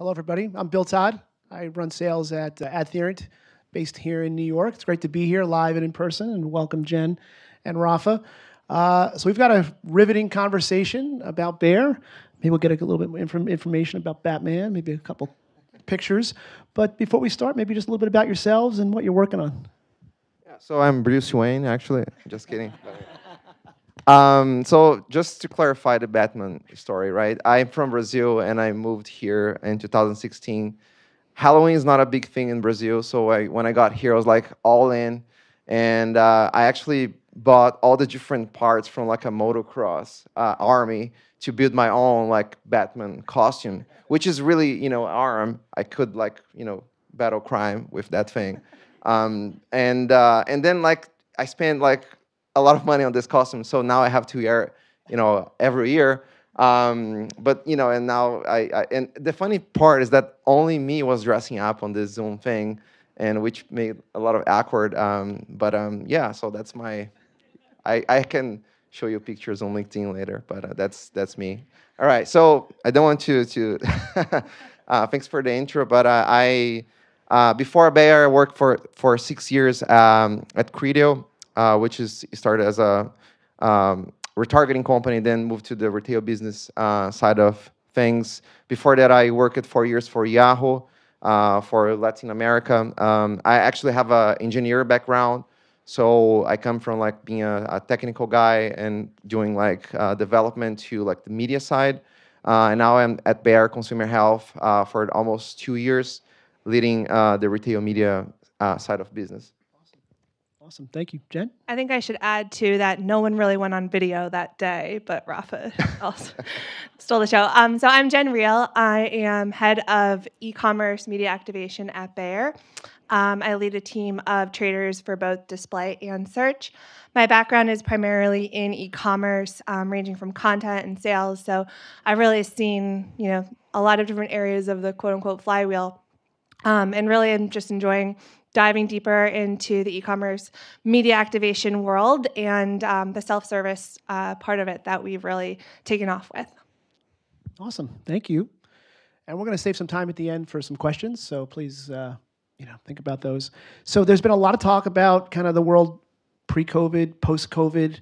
Hello, everybody. I'm Bill Todd. I run sales at AdTheorent, based here in New York. It's great to be here live and in person, and welcome Jen and Rafa. So we've got a riveting conversation about Bayer. Maybe we'll get a little bit more information about Batman, maybe a couple pictures. But before we start, maybe just a little bit about yourselves and what you're working on. Yeah, so I'm Bruce Wayne, actually. Just kidding. So just to clarify the Batman story, right? I'm from Brazil, and I moved here in 2016. Halloween is not a big thing in Brazil, so when I got here, I was like all in, and I actually bought all the different parts from like a motocross army to build my own like Batman costume, which is really arm. I could battle crime with that thing, and then like I spent like a lot of money on this costume, so now I have to wear every year. But and now and the funny part is that only me was dressing up on this Zoom thing, and which made a lot of awkward. Yeah, so that's my. I can show you pictures on LinkedIn later, but that's me. All right, so I don't want to thanks for the intro, but I before Bayer I worked for 6 years at Credo, which is started as a retargeting company, then moved to the retail business side of things. Before that, I worked 4 years for Yahoo for Latin America. I actually have an engineer background, so I come from like being a technical guy and doing like development to like the media side. And now I'm at Bayer Consumer Health for almost 2 years, leading the retail media side of business. Awesome. Thank you. Jen? I think I should add, too, that no one really went on video that day, but Rafa also stole the show. So I'm Jen Reel. I am head of e-commerce media activation at Bayer. I lead a team of traders for both display and search. My background is primarily in e-commerce, ranging from content and sales. So I've really seen, a lot of different areas of the quote-unquote flywheel, and really am just enjoying diving deeper into the e-commerce media activation world and the self-service part of it that we've really taken off with. Awesome. Thank you. And we're going to save some time at the end for some questions, so please think about those. So there's been a lot of talk about kind of the world pre-COVID, post-COVID,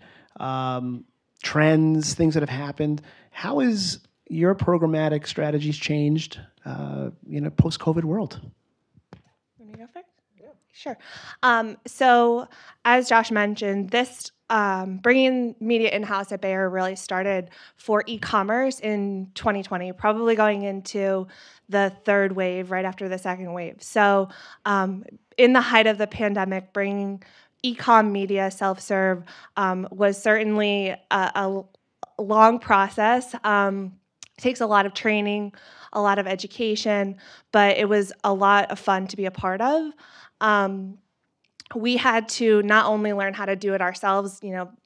trends, things that have happened. How has your programmatic strategies changed in a post-COVID world? Want me to go first? Sure. So as Josh mentioned, this bringing media in-house at Bayer really started for e-commerce in 2020, probably going into the third wave right after the second wave. So in the height of the pandemic, bringing e-com media self-serve was certainly a long process. It takes a lot of training, a lot of education, but it was a lot of fun to be a part of. We had to not only learn how to do it ourselves,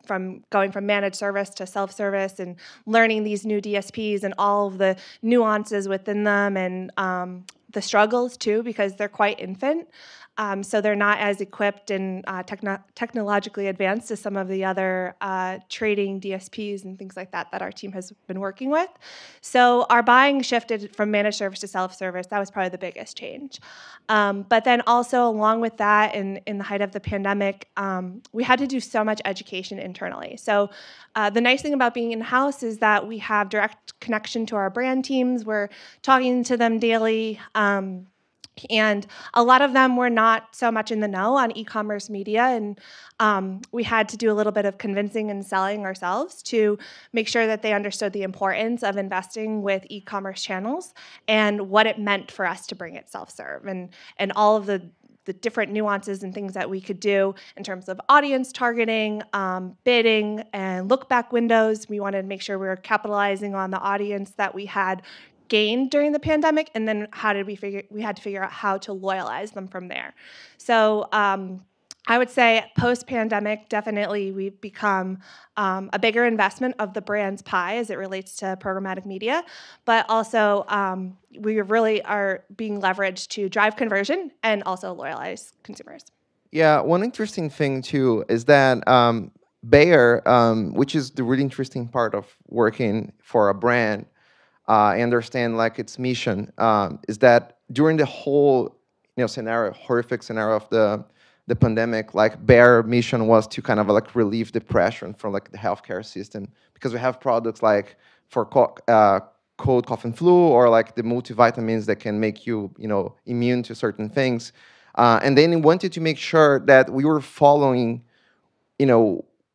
from going from managed service to self-service and learning these new DSPs and all of the nuances within them and the struggles too, because they're quite infant. So they're not as equipped and technologically advanced as some of the other trading DSPs and things like that our team has been working with. So our buying shifted from managed service to self-service. That was probably the biggest change. But then also along with that, in the height of the pandemic, we had to do so much education internally. So the nice thing about being in-house is that we have direct connection to our brand teams. We're talking to them daily. And a lot of them were not so much in the know on e-commerce media, and we had to do a little bit of convincing and selling ourselves to make sure that they understood the importance of investing with e-commerce channels and what it meant for us to bring it self-serve and all of the different nuances and things that we could do in terms of audience targeting, bidding, and look-back windows. We wanted to make sure we were capitalizing on the audience that we had gained during the pandemic, and then we had to figure out how to loyalize them from there. So I would say post-pandemic, definitely we've become a bigger investment of the brand's pie as it relates to programmatic media, but also we really are being leveraged to drive conversion and also loyalize consumers. Yeah, one interesting thing too is that Bayer, which is the really interesting part of working for a brand, I understand like its mission is that during the whole scenario, horrific scenario of the pandemic, like Bear mission was to kind of like relieve depression from like the healthcare system, because we have products like for cold, cough, and flu, or like the multivitamins that can make you immune to certain things, and then we wanted to make sure that we were following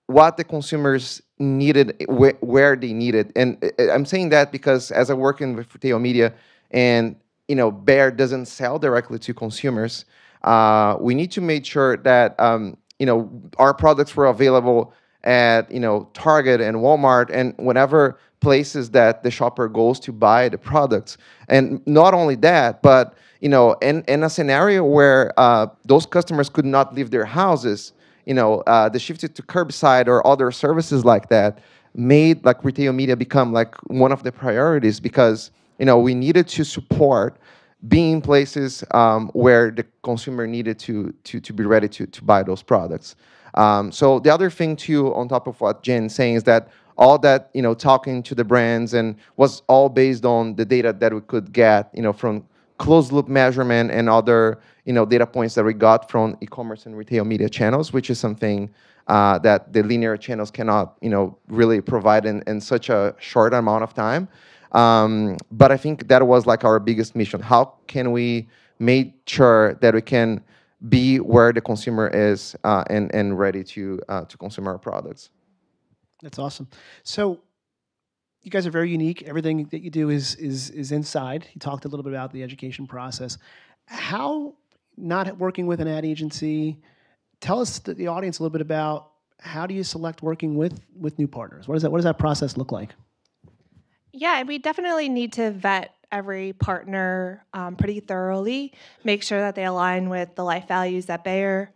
what the consumers needed, where they needed. And I'm saying that because as I work in with retail media, and Bear doesn't sell directly to consumers, we need to make sure that our products were available at Target and Walmart and whatever places that the shopper goes to buy the products. And not only that, but in a scenario where those customers could not leave their houses, the shift to curbside or other services like that made like retail media become like one of the priorities, because we needed to support being places where the consumer needed to be ready to buy those products. So the other thing too, on top of what Jen's saying, is that all that talking to the brands and was all based on the data that we could get from closed loop measurement and other data points that we got from e-commerce and retail media channels, which is something that the linear channels cannot really provide in such a short amount of time. But I think that was like our biggest mission. How can we make sure that we can be where the consumer is and ready to consume our products? That's awesome. So you guys are very unique. Everything that you do is inside. You talked a little bit about the education process. How, not working with an ad agency, tell us, the audience, a little bit about how do you select working with new partners? What does that process look like? Yeah, we definitely need to vet every partner pretty thoroughly, make sure that they align with the life values at Bayer,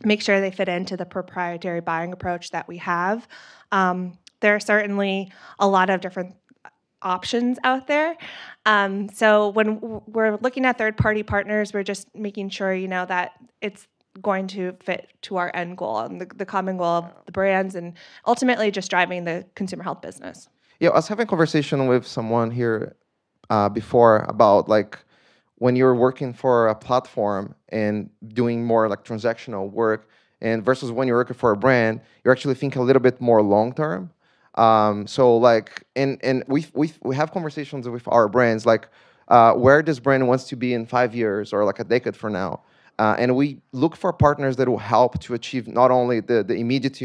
make sure they fit into the proprietary buying approach that we have. There are certainly a lot of different options out there. So when we're looking at third-party partners, we're just making sure, that it's going to fit to our end goal and the common goal of the brands, and ultimately just driving the consumer health business. Yeah, I was having a conversation with someone here before about like when you're working for a platform and doing more like transactional work, and versus when you're working for a brand, you're actually thinking a little bit more long term. So like, and we have conversations with our brands like where this brand wants to be in 5 years or like a decade from now, and we look for partners that will help to achieve not only the immediate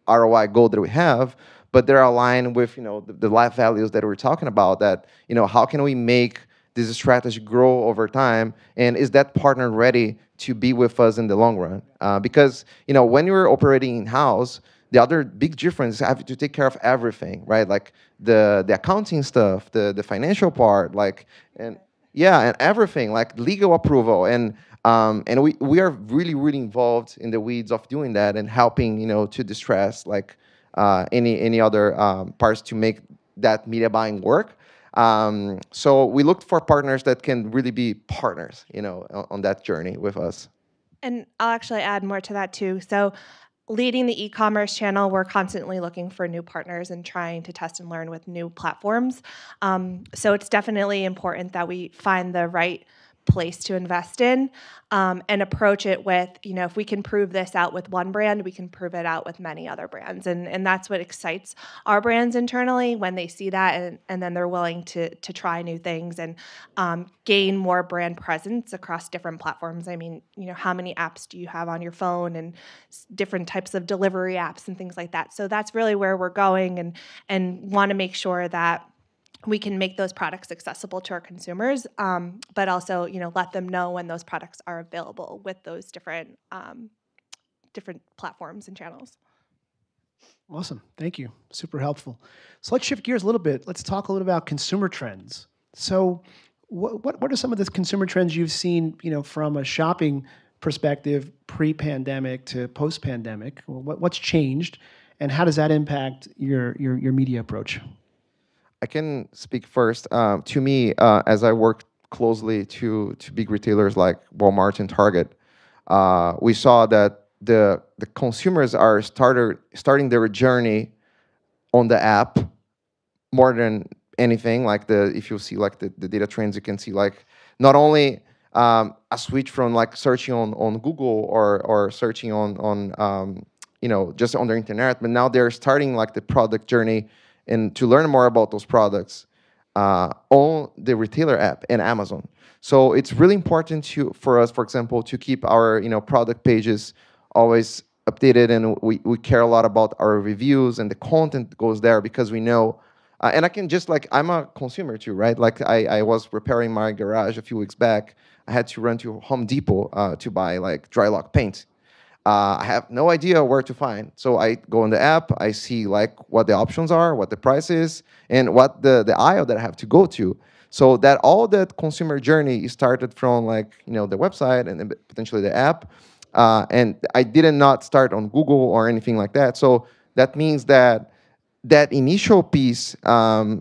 ROI goal that we have, but they're aligned with the life values that we're talking about. That how can we make this strategy grow over time, and is that partner ready to be with us in the long run? Because when you're operating in house, the other big difference is having to take care of everything, right? Like the accounting stuff, the financial part, like and everything, like legal approval, and we are really involved in the weeds of doing that and helping to distress like any other parts to make that media buying work. So we looked for partners that can really be partners, on that journey with us. And I'll actually add more to that too. So leading the e-commerce channel, we're constantly looking for new partners and trying to test and learn with new platforms. So it's definitely important that we find the right place to invest in and approach it with, if we can prove this out with one brand, we can prove it out with many other brands. And that's what excites our brands internally, when they see that and then they're willing to try new things and gain more brand presence across different platforms. I mean, how many apps do you have on your phone, and different types of delivery apps and things like that. So that's really where we're going, and want to make sure that we can make those products accessible to our consumers, but also, let them know when those products are available with those different platforms and channels. Awesome. Thank you. Super helpful. So let's shift gears a little bit. Let's talk a little about consumer trends. So what are some of the consumer trends you've seen, from a shopping perspective, pre-pandemic to post-pandemic? What's changed, and how does that impact your media approach? I can speak first. To me, as I work closely to big retailers like Walmart and Target, we saw that the consumers are starting their journey on the app more than anything. Like if you see like the data trends, you can see like not only a switch from like searching on Google or searching on just on the internet, but now they're starting like the product journey and to learn more about those products on the retailer app and Amazon. So it's really important for us, for example, to keep our product pages always updated, and we care a lot about our reviews and the content that goes there, because we know. And I can just like, I'm a consumer too, right? Like I was repairing my garage a few weeks back. I had to run to Home Depot to buy like dry lock paint. I have no idea where to find. So I go on the app, I see like what the options are, what the price is, and what the aisle that I have to go to. So that all that consumer journey started from like, the website and then potentially the app. And I did not start on Google or anything like that. So that means that initial piece, I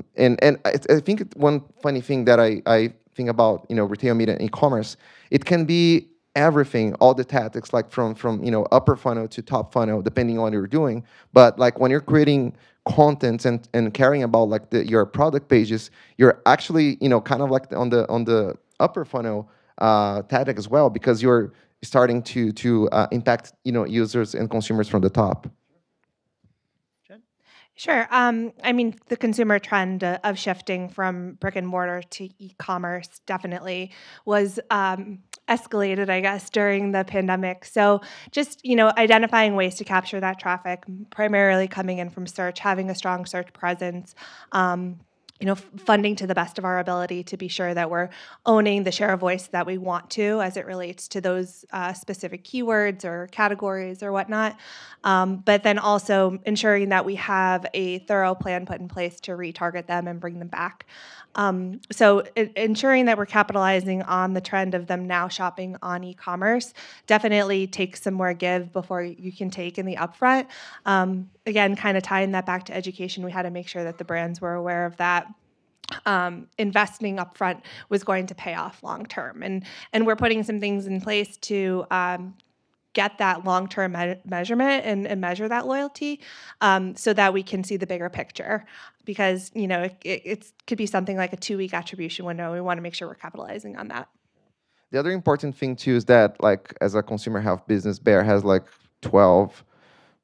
think one funny thing that I think about, retail media and e-commerce, it can be everything, all the tactics, like from upper funnel to top funnel, depending on what you're doing. But like when you're creating content and caring about like your product pages, you're actually kind of like on the upper funnel tactic as well, because you're starting to impact users and consumers from the top. Sure. I mean, the consumer trend of shifting from brick and mortar to e-commerce definitely was escalated, I guess, during the pandemic. So just, identifying ways to capture that traffic, primarily coming in from search, having a strong search presence, funding to the best of our ability to be sure that we're owning the share of voice that we want to as it relates to those specific keywords or categories or whatnot. But then also ensuring that we have a thorough plan put in place to retarget them and bring them back. So ensuring that we're capitalizing on the trend of them now shopping on e-commerce definitely takes some more give before you can take in the upfront. Again, kind of tying that back to education, we had to make sure that the brands were aware of that. Investing upfront was going to pay off long term, and we're putting some things in place to get that long-term measurement and measure that loyalty so that we can see the bigger picture, because it could be something like a 2-week attribution window. We want to make sure we're capitalizing on that. The other important thing too is that, like, as a consumer health business, Bayer has like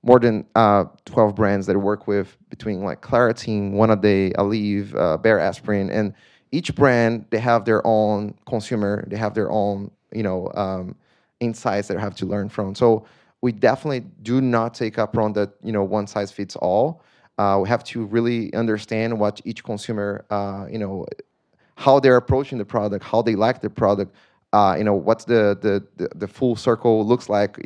more than 12 brands that we work with, between like Claritin, One A Day, Aleve, Bayer Aspirin, and each brand, they have their own consumer, they have their own insights that I have to learn from. So we definitely do not take up on that, one size fits all. We have to really understand what each consumer, how they're approaching the product, how they like the product, what's the full circle looks like,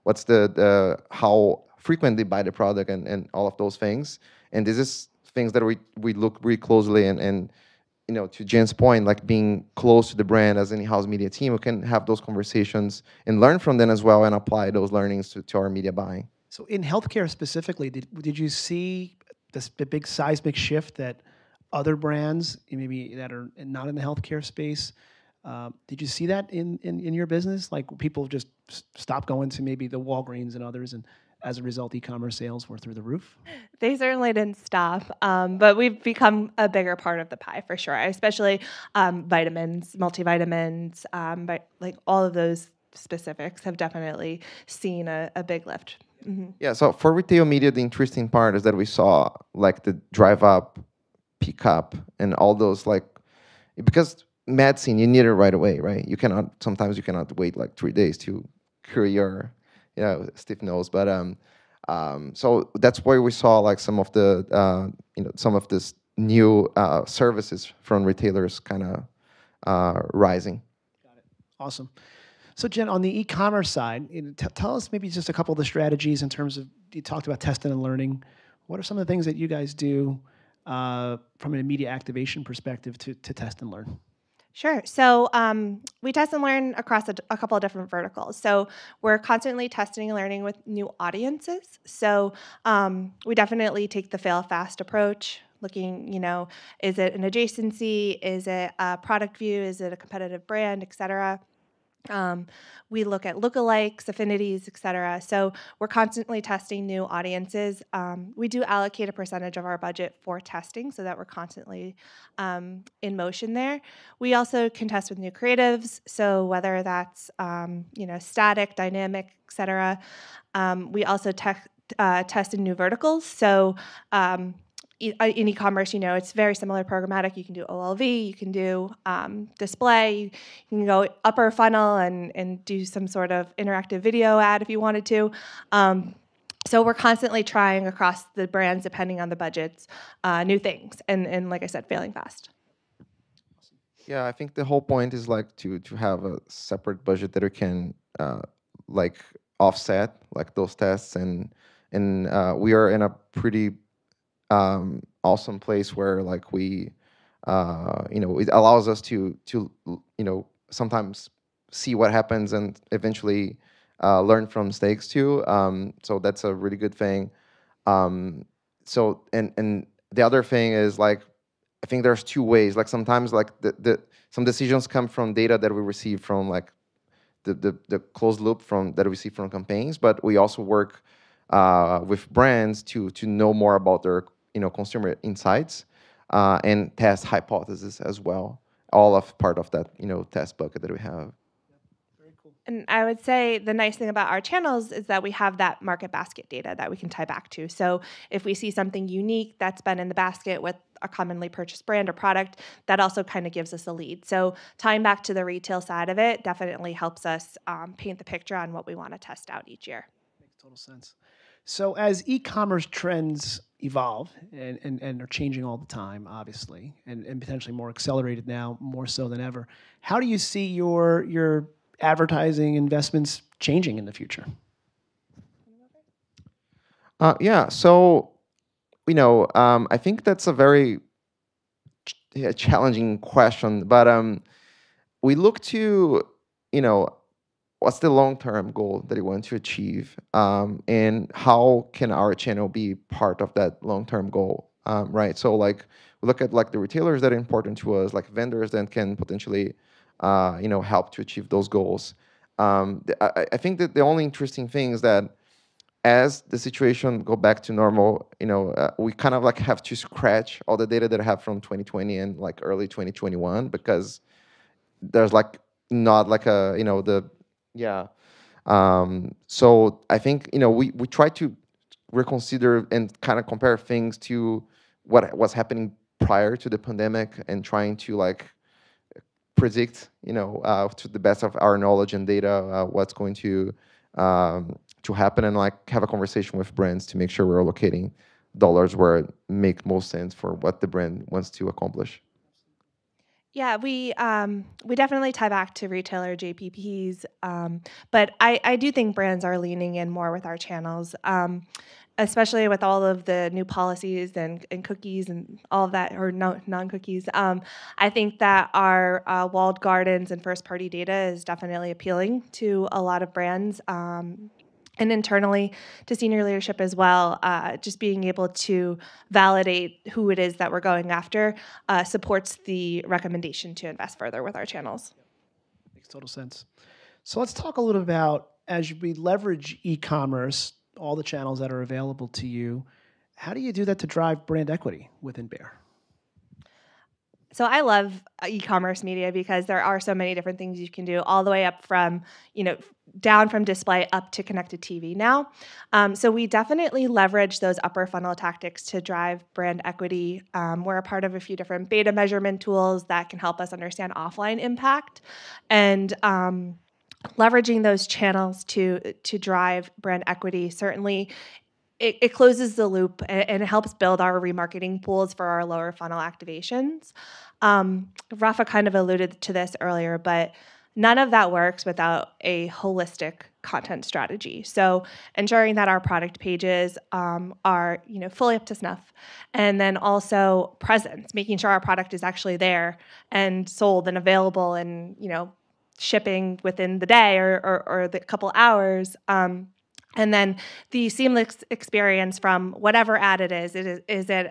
what's the how frequent they buy the product, and all of those things. And this is things that we look really closely, and to Jen's point, like being close to the brand as an in-house media team, we can have those conversations and learn from them as well, and apply those learnings to our media buying. So in healthcare specifically, did you see the big seismic shift that other brands, maybe that are not in the healthcare space, did you see that in your business? Like people just stopped going to maybe the Walgreens and others, and as a result, e-commerce sales were through the roof? They certainly didn't stop, but we've become a bigger part of the pie for sure, especially vitamins, multivitamins, but like all of those specifics have definitely seen a big lift. Mm-hmm. Yeah, so for retail media, the interesting part is that we saw like the drive up, pick up, and all those, like, because medicine, you need it right away, right? Sometimes you cannot wait like 3 days to cure your stiff nose, but so that's why we saw like some of the some of this new services from retailers kind of rising. Got it. Awesome. So Jen, on the e-commerce side, tell us maybe just a couple of the strategies in terms of, you talked about testing and learning. What are some of the things that you guys do from an media activation perspective to test and learn? Sure. So we test and learn across a couple of different verticals. So we're constantly testing and learning with new audiences. So we definitely take the fail fast approach, looking, is it an adjacency? Is it a product view? Is it a competitive brand, et cetera? We look at lookalikes, affinities, et cetera. So we're constantly testing new audiences. We do allocate a percentage of our budget for testing so that we're constantly in motion there. We also can test with new creatives. So whether that's static, dynamic, et cetera. We also test in new verticals. So in e-commerce, it's very similar to programmatic. You can do OLV, you can do display, you can go upper funnel and do some sort of interactive video ad if you wanted to. So we're constantly trying across the brands, depending on the budgets, new things, and like I said, failing fast. Yeah, I think the whole point is like to have a separate budget that we can like offset like those tests, and we are in a pretty awesome place where like we it allows us to sometimes see what happens and eventually learn from mistakes too. So that's a really good thing. So and the other thing is like I think there's two ways. Like sometimes like some decisions come from data that we receive from like the closed loop that we receive from campaigns, but we also work with brands to know more about their consumer insights and test hypotheses as well. All of part of that test bucket that we have. And I would say the nice thing about our channels is that we have that market basket data that we can tie back to. So if we see something unique that's been in the basket with a commonly purchased brand or product, that also kind of gives us a lead. So tying back to the retail side of it definitely helps us paint the picture on what we want to test out each year. Makes total sense. So as e-commerce trends evolve and are changing all the time, obviously, and potentially more accelerated now, more so than ever, how do you see your advertising investments changing in the future? Yeah, so I think that's a very challenging question, but we look to what's the long-term goal that we want to achieve, and how can our channel be part of that long-term goal, right? So like we look at like the retailers that are important to us, like vendors that can potentially help to achieve those goals. I think that the only interesting thing is that as the situation go back to normal, we kind of like have to scratch all the data that I have from 2020 and like early 2021, because there's like not like so I think we try to reconsider and kind of compare things to what was happening prior to the pandemic and trying to like predict to the best of our knowledge and data what's going to happen, and like have a conversation with brands to make sure we're allocating dollars where it make most sense for what the brand wants to accomplish. Yeah, we definitely tie back to retailer JPPs, but I do think brands are leaning in more with our channels, especially with all of the new policies and cookies and all of that, or non-cookies. I think that our walled gardens and first-party data is definitely appealing to a lot of brands. And internally to senior leadership as well, just being able to validate who it is that we're going after supports the recommendation to invest further with our channels. Makes total sense. So let's talk a little about, as we leverage e-commerce, all the channels that are available to you, how do you do that to drive brand equity within Bayer? So I love e-commerce media because there are so many different things you can do, all the way up from, down from display up to connected TV now. So we definitely leverage those upper funnel tactics to drive brand equity. We're a part of a few different beta measurement tools that can help us understand offline impact, and leveraging those channels to drive brand equity certainly. It closes the loop and it helps build our remarketing pools for our lower funnel activations. Rafa kind of alluded to this earlier, but none of that works without a holistic content strategy. So ensuring that our product pages are fully up to snuff, and then also presence, making sure our product is actually there and sold and available and shipping within the day or the couple hours. And then the seamless experience from whatever ad it is it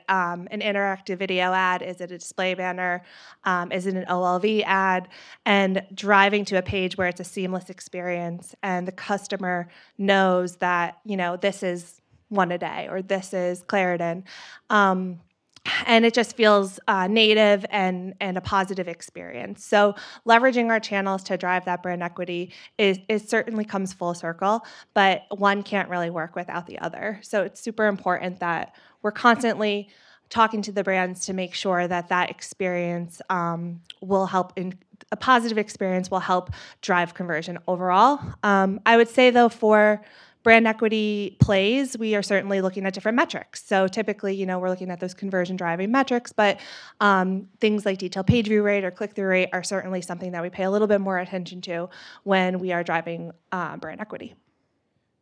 an interactive video ad? Is it a display banner? Is it an OLV ad? And driving to a page where it's a seamless experience and the customer knows that, this is one a day or this is Clarendon. And it just feels native and a positive experience. So leveraging our channels to drive that brand equity is certainly comes full circle, but one can't really work without the other. So it's super important that we're constantly talking to the brands to make sure that that experience will help in a positive experience will help drive conversion overall. I would say though for brand equity plays, we are certainly looking at different metrics. So typically, we're looking at those conversion driving metrics, but things like detailed page view rate or click-through rate are certainly something that we pay a little bit more attention to when we are driving brand equity.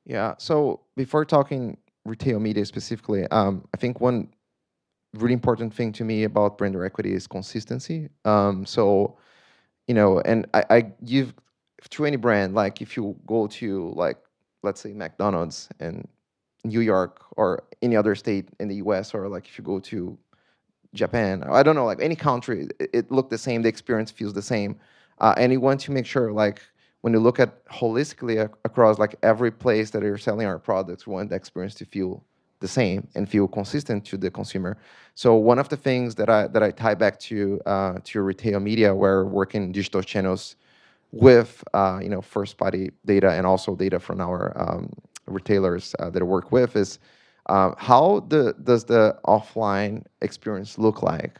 Yeah. So before talking retail media specifically, I think one really important thing to me about brand equity is consistency. And I give to any brand, like if you go to like, let's say McDonald's in New York or any other state in the US, or like if you go to Japan, I don't know, like any country, it looked the same, the experience feels the same. And you want to make sure like when you look at holistically across like every place that you're selling our products, we want the experience to feel the same and feel consistent to the consumer. So one of the things that I tie back to your retail media, where working digital channels with first party data and also data from our retailers that I work with, is how does the offline experience look like?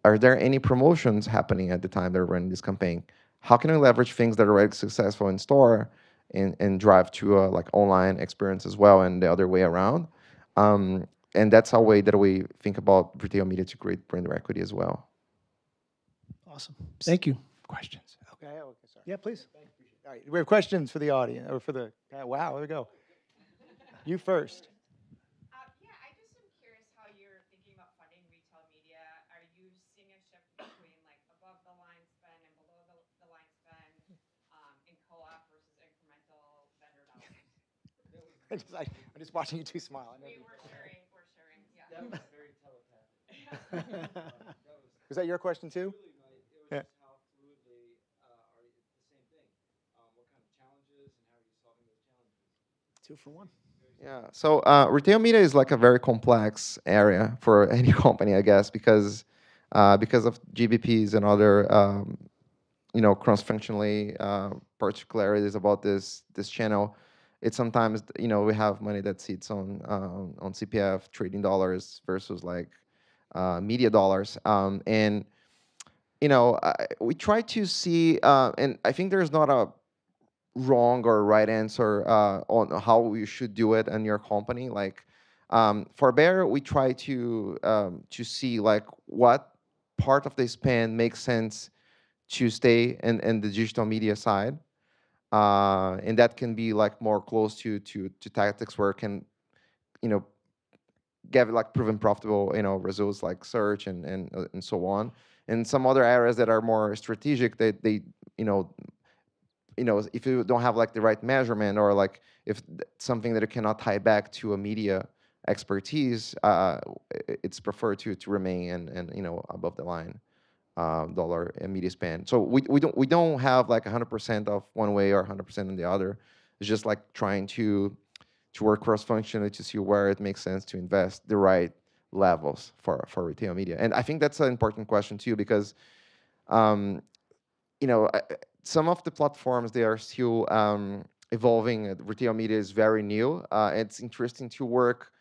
Are there any promotions happening at the time they're running this campaign? How can I leverage things that are already successful in store and drive to a like online experience as well, and the other way around? And that's a way that we think about retail media to create brand equity as well. Awesome. Thank you. Questions? Okay, sorry. Yeah, please. All right, we have questions for the audience, or for the, wow, there we go. You first. Yeah, I just am curious how you're thinking about funding retail media. Are you seeing a shift between like above the line spend and below the line spend, in co-op versus incremental vendor dollars? I'm just watching you two smile. We're sharing, yeah. That was very telepathic. Was that your question too? It was Yeah. just how fluidly are you, the same thing. What kind of challenges and how are you solving those challenges? 2 for 1. Yeah. So retail media is like a very complex area for any company, I guess, because of GBPs and other cross-functionally particularities about this channel. It's sometimes we have money that sits on CPF trading dollars versus like media dollars, and we try to see, and I think there's not a wrong or right answer on how you should do it in your company. Like for Bear, we try to see like what part of the spend makes sense to stay in the digital media side, and that can be like more close to tactics where it can get like proven profitable results like search and so on. And some other areas that are more strategic, they if you don't have like the right measurement, or like if something that you cannot tie back to a media expertise, it's preferred to remain and above the line dollar and media spend. So we don't have like 100% of one way or 100% in the other. It's just like trying to work cross-functionally to see where it makes sense to invest the right levels for retail media. And I think that's an important question too, because some of the platforms, they are still evolving. Retail media is very new. It's interesting to work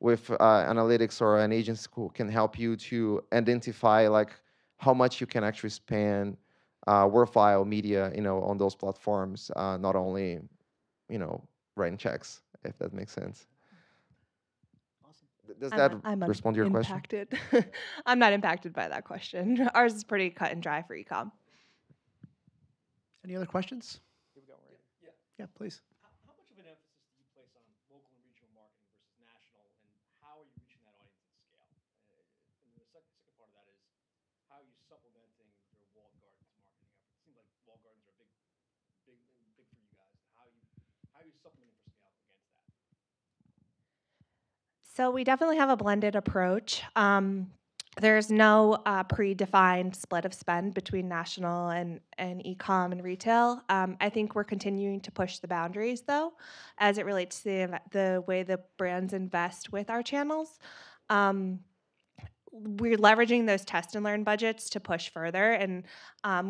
with analytics or an agency who can help you to identify like how much you can actually spend worthwhile media, on those platforms, not only, writing checks, if that makes sense. Awesome. Does that respond to your question? I'm not impacted by that question. Ours is pretty cut and dry for ecom. Any other questions? Here we go. Right. Yeah, please. How much of an emphasis do you place on local and regional marketing versus national, and how are you reaching that audience at scale? And the second part of that is, how are you supplementing your walled gardens marketing efforts? It seems like walled gardens are big for you guys. How are you supplementing for scale against that? So we definitely have a blended approach. There's no predefined split of spend between national and e-com and retail. I think we're continuing to push the boundaries, though, as it relates to the way the brands invest with our channels. We're leveraging those test and learn budgets to push further, and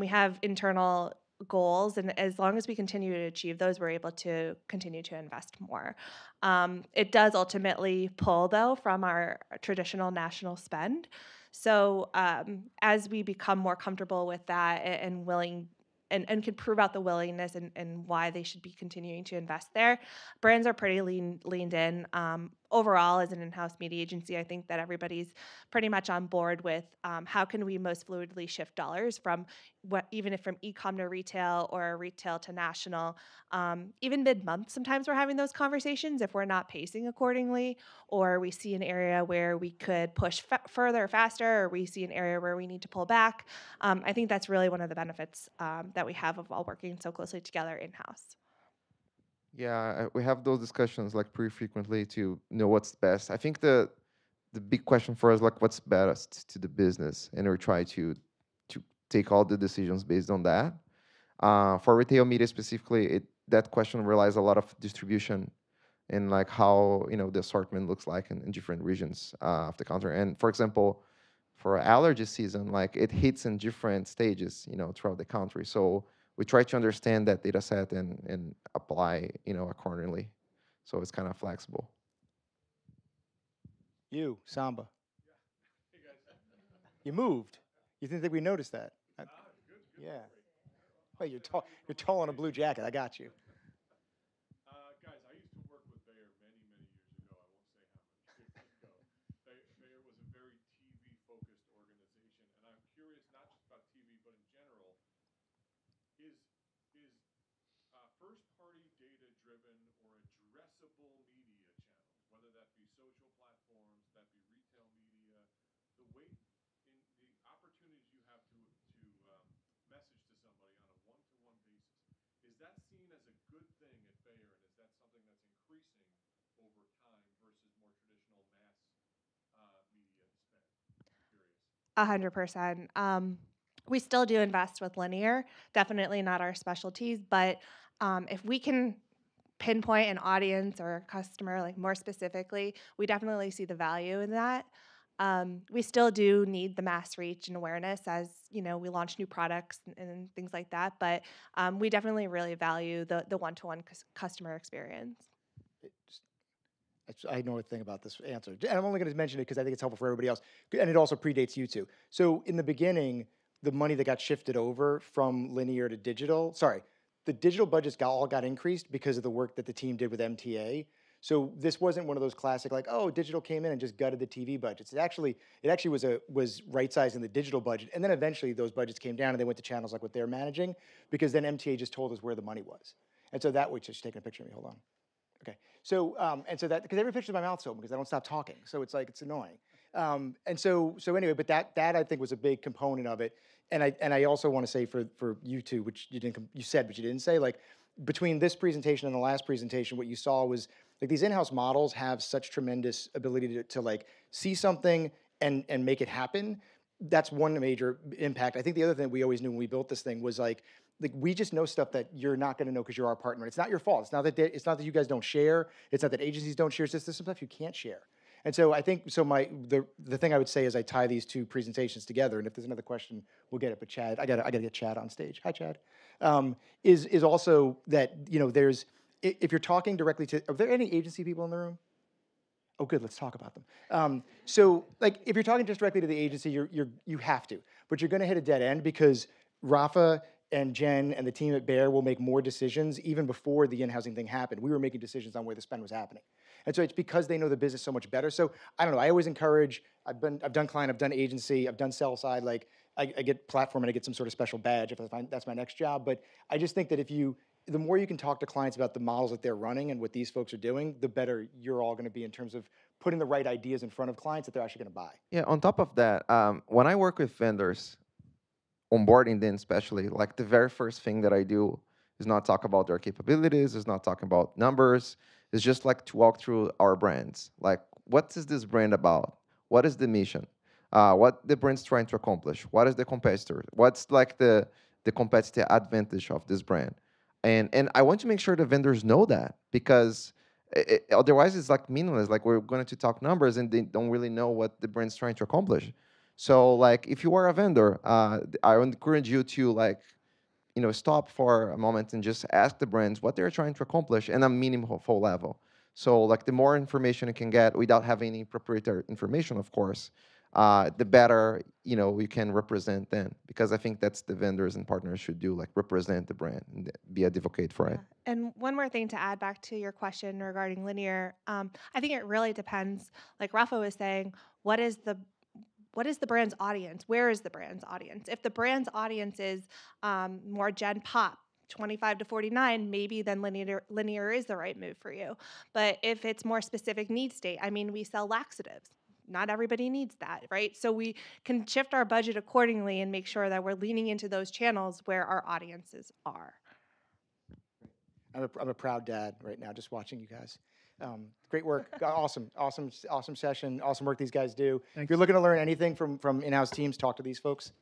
we have internal goals, and as long as we continue to achieve those, we're able to continue to invest more. It does ultimately pull, though, from our traditional national spend. So as we become more comfortable with that and willing and could prove out the willingness and why they should be continuing to invest there, brands are pretty leaned in. Overall, as an in-house media agency, I think that everybody's pretty much on board with how can we most fluidly shift dollars from even if from e-com to retail or retail to national. Even mid-month, sometimes we're having those conversations if we're not pacing accordingly, or we see an area where we could push further, faster, or we see an area where we need to pull back. I think that's really one of the benefits that we have of all working so closely together in-house. Yeah, we have those discussions like pretty frequently to know what's best. I think the big question for us, like what's best to the business, and we try to take all the decisions based on that. For retail media specifically, that question relies a lot of distribution and like how the assortment looks like in different regions of the country. And for example, for allergy season, like it hits in different stages, throughout the country. So we try to understand that data set and apply, accordingly. So it's kind of flexible. You, Samba. You moved. You didn't think we noticed that? Yeah. Wait, you're tall. You're tall in a blue jacket. I got you. Guys, I used to work with Bayer many, many years ago. I won't say how many, 50 ago. Bayer was a very TV-focused organization, and I'm curious not just about TV, but in general, is first-party data-driven or addressable media channels, whether that be social platforms, that be retail media, the weight in the opportunities you have to message to somebody on a one-to-one basis, is that seen as a good thing at Bayer, and is that something that's increasing over time versus more traditional mass media spend? I'm curious. 100%. We still do invest with linear, definitely not our specialties, but if we can pinpoint an audience or a customer like more specifically, we definitely see the value in that. We still do need the mass reach and awareness as we launch new products and things like that, but we definitely really value the one-to-one customer experience. I know a thing about this answer, and I'm only going to mention it because I think it's helpful for everybody else, and it also predates you two. So in the beginning, the money that got shifted over from linear to digital, the digital budgets all got increased because of the work that the team did with MTA. So this wasn't one of those classic like, oh, digital came in and just gutted the TV budgets. It actually was right-sizing the digital budget, and then eventually those budgets came down and they went to channels like what they're managing, because then MTA just told us where the money was, and so that way, just taking a picture of me. Hold on. Okay, so and so that, because every picture of my mouth's open because I don't stop talking, so it's like it's annoying. And so anyway, but that I think was a big component of it, and I also want to say for you two, which you said but you didn't say, like between this presentation and the last presentation, what you saw was like these in-house models have such tremendous ability to like see something and make it happen. That's one major impact. I think the other thing we always knew when we built this thing was like we just know stuff that you're not going to know because you're our partner. It's not your fault. It's not that you guys don't share. It's not that agencies don't share. It's just there's some stuff you can't share. And so I think the thing I would say is I tie these two presentations together. And if there's another question, we'll get it. But Chad, I gotta get Chad on stage. Hi, Chad. Is also that there's if you're talking directly to, are there any agency people in the room? Oh, good. Let's talk about them. So, like, if you're talking just directly to the agency, you have to, but you're going to hit a dead end because Rafa and Jen and the team at Bayer will make more decisions even before the in-housing thing happened. We were making decisions on where the spend was happening, and so it's because they know the business so much better. So I don't know. I always encourage. I've done client, I've done agency, I've done sell side. Like I get platform and I get some sort of special badge if I find that's my next job. But I just think that the more you can talk to clients about the models that they're running and what these folks are doing, the better you're all going to be in terms of putting the right ideas in front of clients that they're actually going to buy. Yeah, on top of that, when I work with vendors, onboarding them especially, like the very first thing that I do is not talk about their capabilities, is not talking about numbers, it's just like to walk through our brands. Like what is this brand about? What is the mission? What the brand's trying to accomplish? What is the competitor? What's like the competitive advantage of this brand? And I want to make sure the vendors know that, because otherwise it's like meaningless. Like, we're going to talk numbers and they don't really know what the brand's trying to accomplish. So like, if you are a vendor, I would encourage you to like, stop for a moment and just ask the brands what they're trying to accomplish in a meaningful level. So like, the more information you can get without having any proprietary information, of course, the better you can represent them, because I think that's the vendors and partners should do, like represent the brand and be advocate for it. And one more thing to add back to your question regarding linear, I think it really depends. Like Rafa was saying, what is the brand's audience? Where is the brand's audience? If the brand's audience is more Gen Pop, 25 to 49, maybe then linear is the right move for you. But if it's more specific need state, I mean, we sell laxatives. Not everybody needs that, right? So we can shift our budget accordingly and make sure that we're leaning into those channels where our audiences are. I'm a proud dad right now, just watching you guys. Great work. Awesome session. Awesome work these guys do. Thanks. If you're looking to learn anything from in-house teams, talk to these folks.